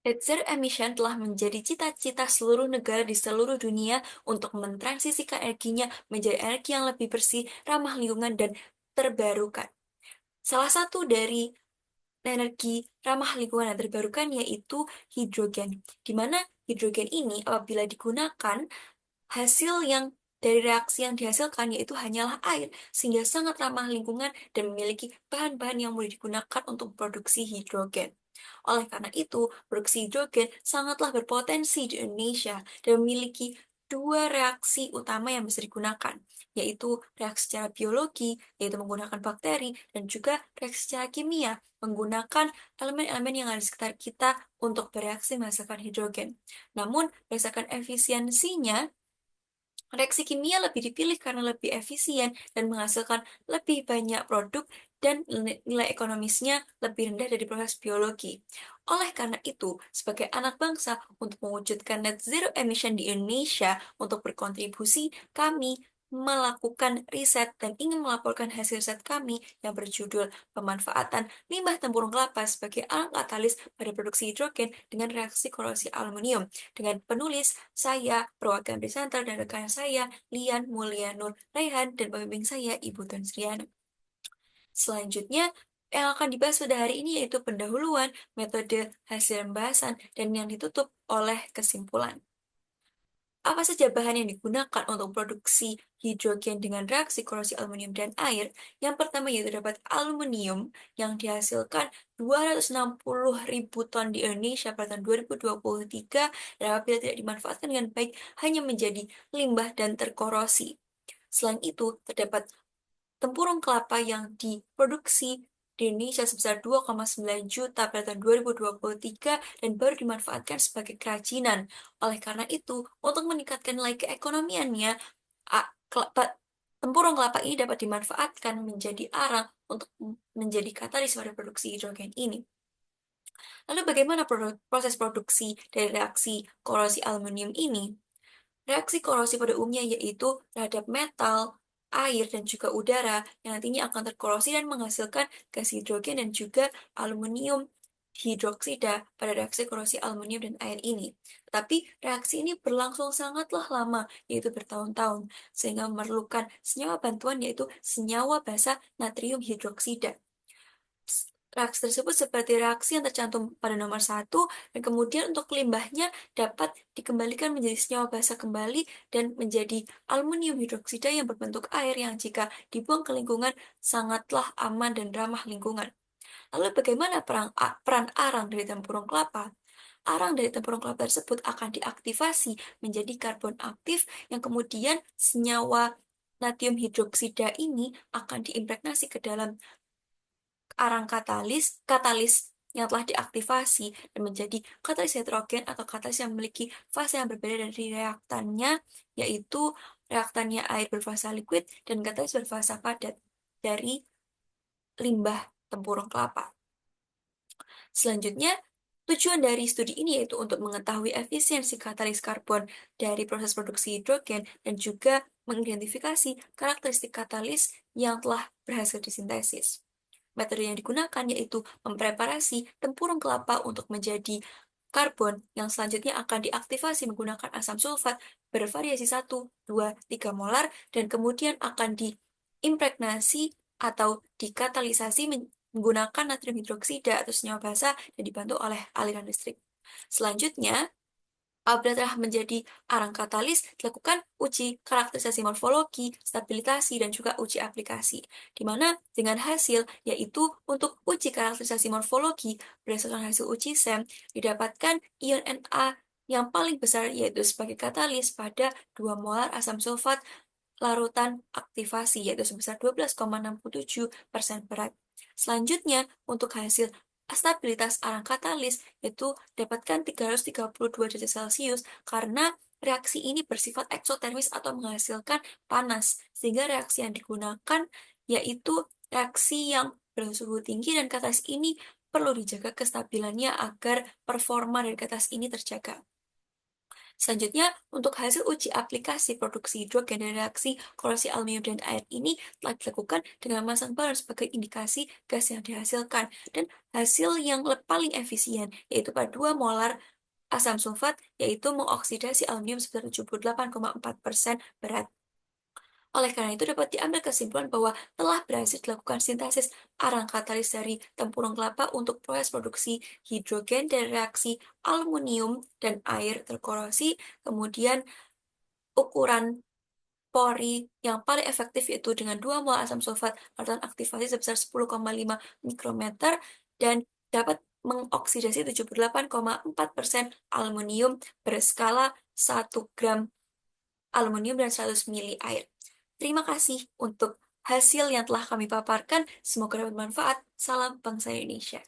Net zero emission telah menjadi cita-cita seluruh negara di seluruh dunia untuk mentransisikan energinya menjadi energi yang lebih bersih, ramah lingkungan, dan terbarukan. Salah satu dari energi ramah lingkungan yang terbarukan yaitu hidrogen, di mana hidrogen ini apabila digunakan, hasil yang dari reaksi yang dihasilkan yaitu hanyalah air, sehingga sangat ramah lingkungan dan memiliki bahan-bahan yang mudah digunakan untuk produksi hidrogen. Oleh karena itu, produksi hidrogen sangatlah berpotensi di Indonesia dan memiliki dua reaksi utama yang bisa digunakan, yaitu reaksi secara biologi, yaitu menggunakan bakteri, dan juga reaksi secara kimia, menggunakan elemen-elemen yang ada di sekitar kita untuk bereaksi menghasilkan hidrogen. Namun, berdasarkan efisiensinya, reaksi kimia lebih dipilih karena lebih efisien dan menghasilkan lebih banyak produk dan nilai ekonomisnya lebih rendah dari proses biologi. Oleh karena itu, sebagai anak bangsa, untuk mewujudkan net zero emission di Indonesia untuk berkontribusi, kami melakukan riset dan ingin melaporkan hasil riset kami yang berjudul pemanfaatan limbah tempurung kelapa sebagai alat katalis pada produksi hidrogen dengan reaksi korosi aluminium dengan penulis saya, perwakilan presenter, dan rekan saya, Lian Mulyanur Raihan, dan pembimbing saya, Ibu Tun Sriana. Selanjutnya, yang akan dibahas pada hari ini yaitu pendahuluan, metode, hasil pembahasan, dan yang ditutup oleh kesimpulan. Apa saja bahan yang digunakan untuk produksi hidrogen dengan reaksi korosi aluminium dan air? Yang pertama yaitu dapat aluminium yang dihasilkan 260.000 ton di Indonesia pada tahun 2023 dan apabila tidak dimanfaatkan dengan baik hanya menjadi limbah dan terkorosi. Selain itu, terdapat tempurung kelapa yang diproduksi di Indonesia sebesar 2,9 juta pada tahun 2023 dan baru dimanfaatkan sebagai kerajinan. Oleh karena itu, untuk meningkatkan nilai keekonomiannya, tempurung kelapa ini dapat dimanfaatkan menjadi arang untuk menjadi katalis pada produksi hidrogen ini. Lalu bagaimana proses produksi dari reaksi korosi aluminium ini? Reaksi korosi pada umumnya yaitu terhadap metal, air, dan juga udara yang nantinya akan terkorosi dan menghasilkan gas hidrogen dan juga aluminium hidroksida pada reaksi korosi aluminium dan air ini. Tetapi reaksi ini berlangsung sangatlah lama, yaitu bertahun-tahun, sehingga memerlukan senyawa bantuan yaitu senyawa basa natrium hidroksida. Reaksi tersebut seperti reaksi yang tercantum pada nomor satu, dan kemudian untuk limbahnya dapat dikembalikan menjadi senyawa basa kembali dan menjadi aluminium hidroksida yang berbentuk air yang jika dibuang ke lingkungan sangatlah aman dan ramah lingkungan. Lalu bagaimana peran arang dari tempurung kelapa? Arang dari tempurung kelapa tersebut akan diaktifasi menjadi karbon aktif yang kemudian senyawa natrium hidroksida ini akan diimpregnasi ke dalam arang katalis yang telah diaktifasi dan menjadi katalis heterogen atau katalis yang memiliki fase yang berbeda dari reaktannya, yaitu reaktannya air berfasa liquid dan katalis berfasa padat dari limbah tempurung kelapa. Selanjutnya, tujuan dari studi ini yaitu untuk mengetahui efisiensi katalis karbon dari proses produksi hidrogen dan juga mengidentifikasi karakteristik katalis yang telah berhasil disintesis. Metode yang digunakan yaitu mempreparasi tempurung kelapa untuk menjadi karbon yang selanjutnya akan diaktifasi menggunakan asam sulfat bervariasi 1, 2, 3 molar dan kemudian akan diimpregnasi atau dikatalisasi menggunakan natrium hidroksida atau senyawa basa dan dibantu oleh aliran listrik. Selanjutnya, apabila telah menjadi arang katalis, dilakukan uji karakterisasi morfologi, stabilitasi, dan juga uji aplikasi. Di mana dengan hasil, yaitu untuk uji karakterisasi morfologi, berdasarkan hasil uji SEM, didapatkan ion Na yang paling besar yaitu sebagai katalis pada 2 molar asam sulfat larutan aktivasi, yaitu sebesar 12,67% berat. Selanjutnya, untuk hasil stabilitas arang katalis itu dapatkan 332 derajat Celcius karena reaksi ini bersifat eksotermis atau menghasilkan panas, sehingga reaksi yang digunakan yaitu reaksi yang bersuhu tinggi dan katalis ini perlu dijaga kestabilannya agar performa dari katalis ini terjaga. Selanjutnya, untuk hasil uji aplikasi produksi hidrogen dari reaksi korose aluminium dan air ini telah dilakukan dengan memasang balon sebagai indikasi gas yang dihasilkan. Dan hasil yang paling efisien, yaitu pada 2 molar asam sulfat, yaitu mengoksidasi aluminium sebesar 78,4% berat. Oleh karena itu, dapat diambil kesimpulan bahwa telah berhasil dilakukan sintesis arang katalis dari tempurung kelapa untuk proses produksi hidrogen dari reaksi aluminium dan air terkorosi. Kemudian, ukuran pori yang paling efektif yaitu dengan 2 mol asam sulfat atau aktivasi sebesar 10,5 mikrometer dan dapat mengoksidasi 78,4% aluminium berskala 1 gram aluminium dan 100 mili air. Terima kasih untuk hasil yang telah kami paparkan. Semoga bermanfaat. Salam bangsa Indonesia.